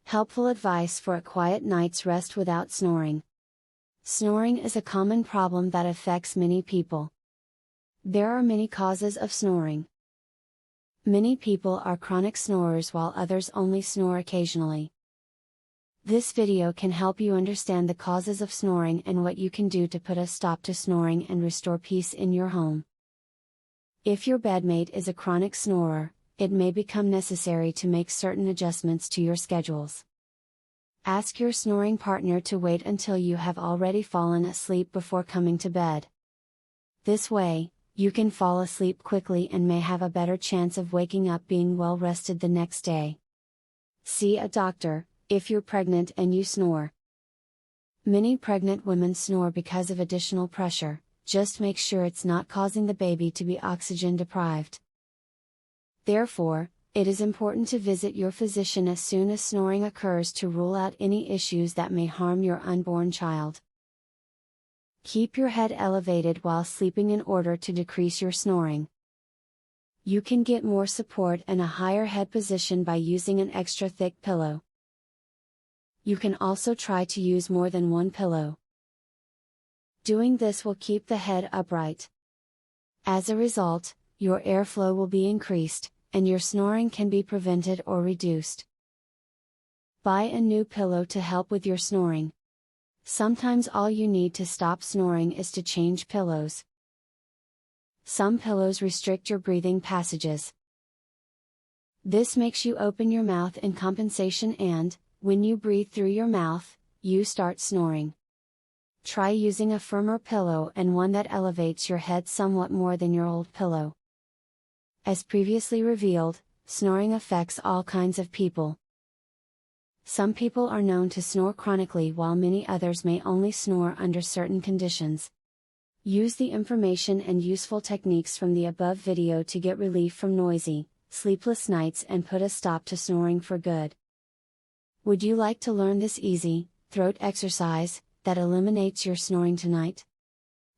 Helpful advice for a quiet night's rest without snoring. Snoring is a common problem that affects many people. There are many causes of snoring. Many people are chronic snorers while others only snore occasionally. This video can help you understand the causes of snoring and what you can do to put a stop to snoring and restore peace in your home. If your bedmate is a chronic snorer, it may become necessary to make certain adjustments to your schedules. Ask your snoring partner to wait until you have already fallen asleep before coming to bed. This way, you can fall asleep quickly and may have a better chance of waking up being well rested the next day. See a doctor, if you're pregnant and you snore. Many pregnant women snore because of additional pressure, just make sure it's not causing the baby to be oxygen deprived. Therefore, it is important to visit your physician as soon as snoring occurs to rule out any issues that may harm your unborn child. Keep your head elevated while sleeping in order to decrease your snoring. You can get more support and a higher head position by using an extra thick pillow. You can also try to use more than one pillow. Doing this will keep the head upright. As a result, your airflow will be increased, and your snoring can be prevented or reduced. Buy a new pillow to help with your snoring. Sometimes all you need to stop snoring is to change pillows. Some pillows restrict your breathing passages. This makes you open your mouth in compensation and, when you breathe through your mouth, you start snoring. Try using a firmer pillow and one that elevates your head somewhat more than your old pillow. As previously revealed, snoring affects all kinds of people. Some people are known to snore chronically while many others may only snore under certain conditions. Use the information and useful techniques from the above video to get relief from noisy, sleepless nights and put a stop to snoring for good. Would you like to learn this easy, throat exercise, that eliminates your snoring tonight?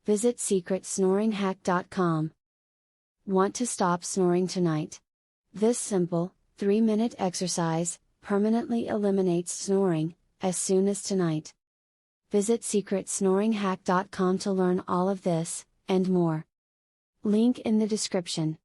Visit secretsnoringhack.com. Want to stop snoring tonight? This simple, 3-minute exercise permanently eliminates snoring, as soon as tonight. Visit secretsnoringhack.com to learn all of this, and more. Link in the description.